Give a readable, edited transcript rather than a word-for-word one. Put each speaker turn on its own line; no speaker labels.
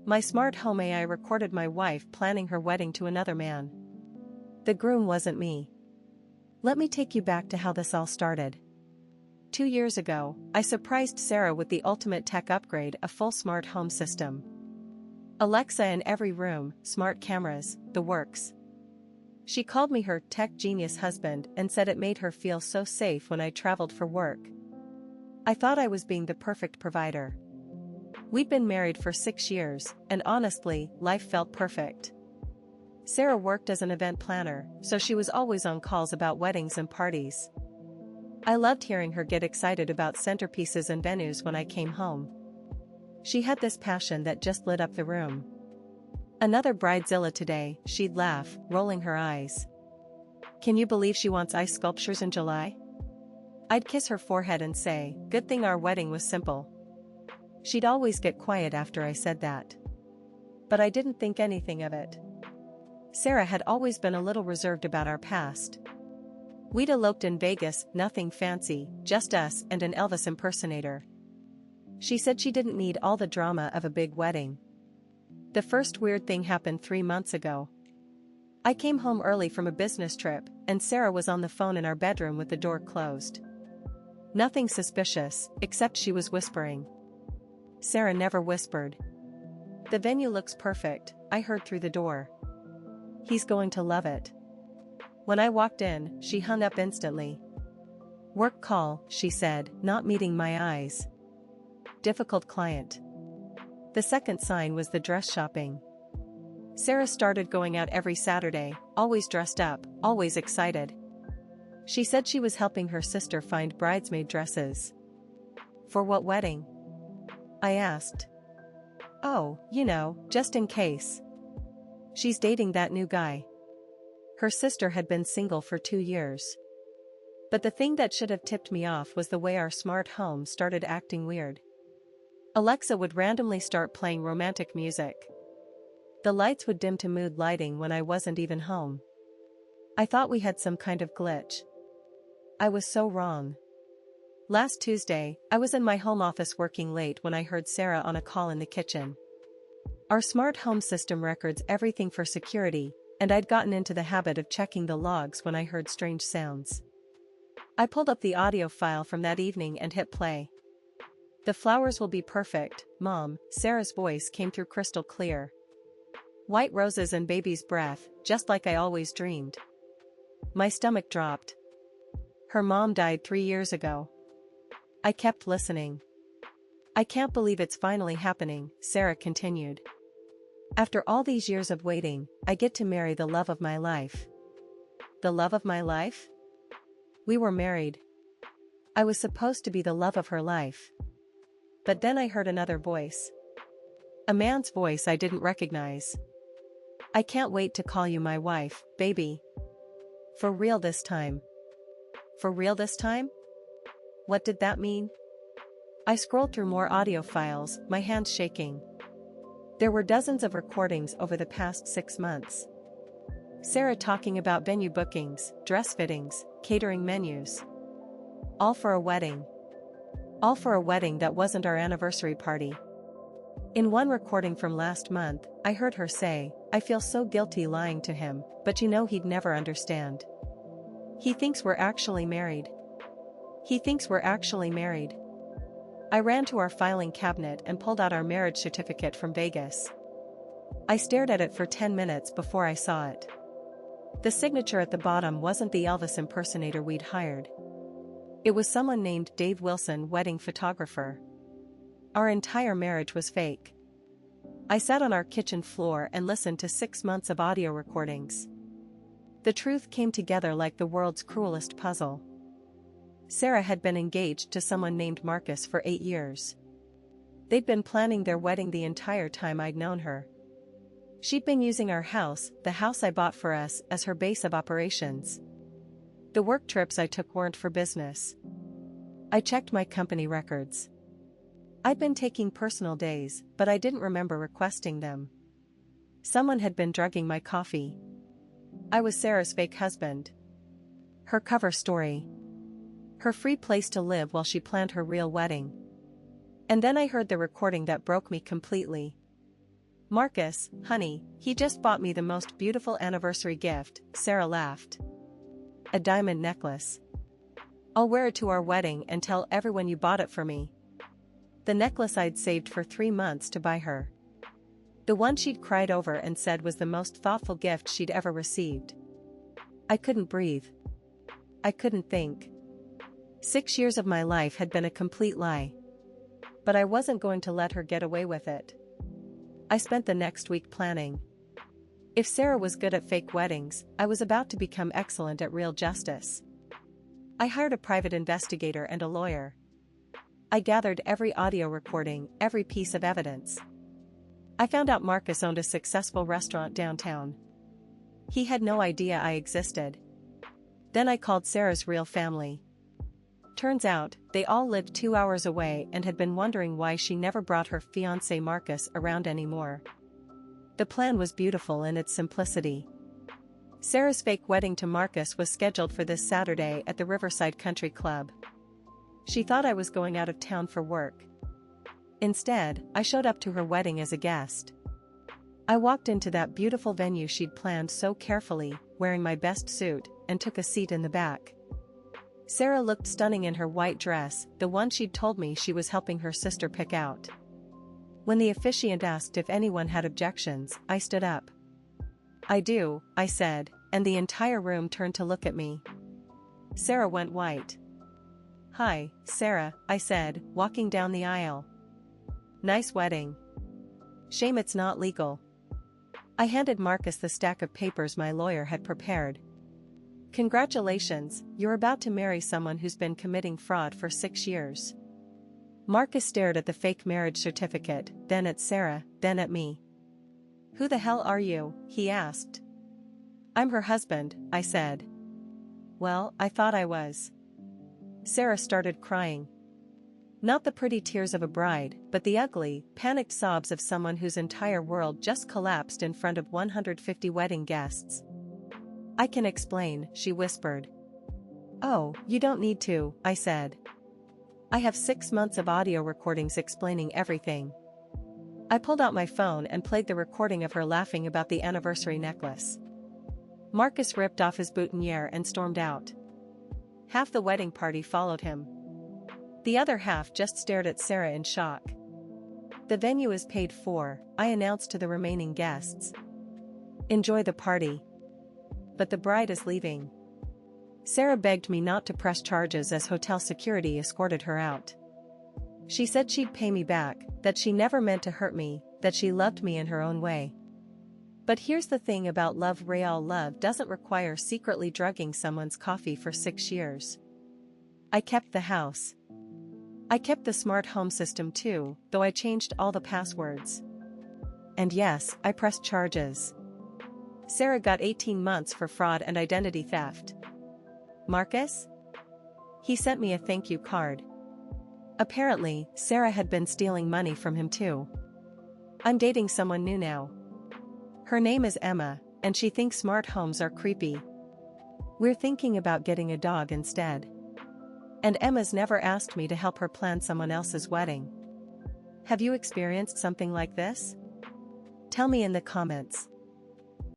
My smart home AI recorded my wife planning her wedding to another man. The groom wasn't me. Let me take you back to how this all started. 2 years ago, I surprised Sarah with the ultimate tech upgrade, a full smart home system. Alexa in every room, smart cameras, the works. She called me her tech genius husband and said it made her feel so safe when I traveled for work. I thought I was being the perfect provider. We'd been married for 6 years, and honestly, life felt perfect. Sarah worked as an event planner, so she was always on calls about weddings and parties. I loved hearing her get excited about centerpieces and venues when I came home. She had this passion that just lit up the room. Another bridezilla today, she'd laugh, rolling her eyes. Can you believe she wants ice sculptures in July? I'd kiss her forehead and say, good thing our wedding was simple. She'd always get quiet after I said that. But I didn't think anything of it. Sarah had always been a little reserved about our past. We'd eloped in Vegas, nothing fancy, just us and an Elvis impersonator. She said she didn't need all the drama of a big wedding. The first weird thing happened 3 months ago. I came home early from a business trip, and Sarah was on the phone in our bedroom with the door closed. Nothing suspicious, except she was whispering. Sarah never whispered. The venue looks perfect, I heard through the door. He's going to love it. When I walked in, she hung up instantly. Work call, she said, not meeting my eyes. Difficult client. The second sign was the dress shopping. Sarah started going out every Saturday, always dressed up, always excited. She said she was helping her sister find bridesmaid dresses. For what wedding? I asked. Oh, just in case. She's dating that new guy. Her sister had been single for 2 years. But the thing that should have tipped me off was the way our smart home started acting weird. Alexa would randomly start playing romantic music. The lights would dim to mood lighting when I wasn't even home. I thought we had some kind of glitch. I was so wrong. Last Tuesday, I was in my home office working late when I heard Sarah on a call in the kitchen. Our smart home system records everything for security, and I'd gotten into the habit of checking the logs when I heard strange sounds. I pulled up the audio file from that evening and hit play. The flowers will be perfect, Mom, Sarah's voice came through crystal clear. White roses and baby's breath, just like I always dreamed. My stomach dropped. Her mom died 3 years ago. I kept listening. I can't believe it's finally happening, Sarah continued. After all these years of waiting, I get to marry the love of my life. The love of my life? We were married. I was supposed to be the love of her life. But then I heard another voice. A man's voice I didn't recognize. I can't wait to call you my wife, baby. For real this time. For real this time? What did that mean? I scrolled through more audio files, my hands shaking. There were dozens of recordings over the past 6 months. Sarah talking about venue bookings, dress fittings, catering menus. All for a wedding. All for a wedding that wasn't our anniversary party. In one recording from last month, I heard her say, I feel so guilty lying to him, but he'd never understand. He thinks we're actually married. He thinks we're actually married. I ran to our filing cabinet and pulled out our marriage certificate from Vegas. I stared at it for 10 minutes before I saw it. The signature at the bottom wasn't the Elvis impersonator we'd hired. It was someone named Dave Wilson, wedding photographer. Our entire marriage was fake. I sat on our kitchen floor and listened to 6 months of audio recordings. The truth came together like the world's cruelest puzzle. Sarah had been engaged to someone named Marcus for 8 years. They'd been planning their wedding the entire time I'd known her. She'd been using our house, the house I bought for us, as her base of operations. The work trips I took weren't for business. I checked my company records. I'd been taking personal days, but I didn't remember requesting them. Someone had been drugging my coffee. I was Sarah's fake husband. Her cover story. Her free place to live while she planned her real wedding. And then I heard the recording that broke me completely. Marcus, honey, he just bought me the most beautiful anniversary gift, Sarah laughed. A diamond necklace. I'll wear it to our wedding and tell everyone you bought it for me. The necklace I'd saved for 3 months to buy her. The one she'd cried over and said was the most thoughtful gift she'd ever received. I couldn't breathe. I couldn't think. 6 years of my life had been a complete lie. But I wasn't going to let her get away with it. I spent the next week planning. If Sarah was good at fake weddings, I was about to become excellent at real justice. I hired a private investigator and a lawyer. I gathered every audio recording, every piece of evidence. I found out Marcus owned a successful restaurant downtown. He had no idea I existed. Then I called Sarah's real family. Turns out, they all lived 2 hours away and had been wondering why she never brought her fiancé Marcus around anymore. The plan was beautiful in its simplicity. Sarah's fake wedding to Marcus was scheduled for this Saturday at the Riverside Country Club. She thought I was going out of town for work. Instead, I showed up to her wedding as a guest. I walked into that beautiful venue she'd planned so carefully, wearing my best suit, and took a seat in the back. Sarah looked stunning in her white dress, the one she'd told me she was helping her sister pick out. When the officiant asked if anyone had objections, I stood up. I do, I said, and the entire room turned to look at me. Sarah went white. Hi, Sarah, I said, walking down the aisle. Nice wedding. Shame it's not legal. I handed Marcus the stack of papers my lawyer had prepared. Congratulations, you're about to marry someone who's been committing fraud for 6 years. Marcus stared at the fake marriage certificate, then at Sarah, then at me. Who the hell are you? He asked. I'm her husband, I said. Well, I thought I was. Sarah started crying. Not the pretty tears of a bride, but the ugly, panicked sobs of someone whose entire world just collapsed in front of 150 wedding guests. I can explain, she whispered. Oh, you don't need to, I said. I have 6 months of audio recordings explaining everything. I pulled out my phone and played the recording of her laughing about the anniversary necklace. Marcus ripped off his boutonniere and stormed out. Half the wedding party followed him. The other half just stared at Sarah in shock. The venue is paid for, I announced to the remaining guests. Enjoy the party. But the bride is leaving. Sarah begged me not to press charges as hotel security escorted her out. She said she'd pay me back, that she never meant to hurt me, that she loved me in her own way. But here's the thing about love: real love doesn't require secretly drugging someone's coffee for 6 years. I kept the house. I kept the smart home system too, though I changed all the passwords. And yes, I pressed charges. Sarah got 18 months for fraud and identity theft. Marcus? He sent me a thank you card. Apparently, Sarah had been stealing money from him too. I'm dating someone new now. Her name is Emma, and she thinks smart homes are creepy. We're thinking about getting a dog instead. And Emma's never asked me to help her plan someone else's wedding. Have you experienced something like this? Tell me in the comments.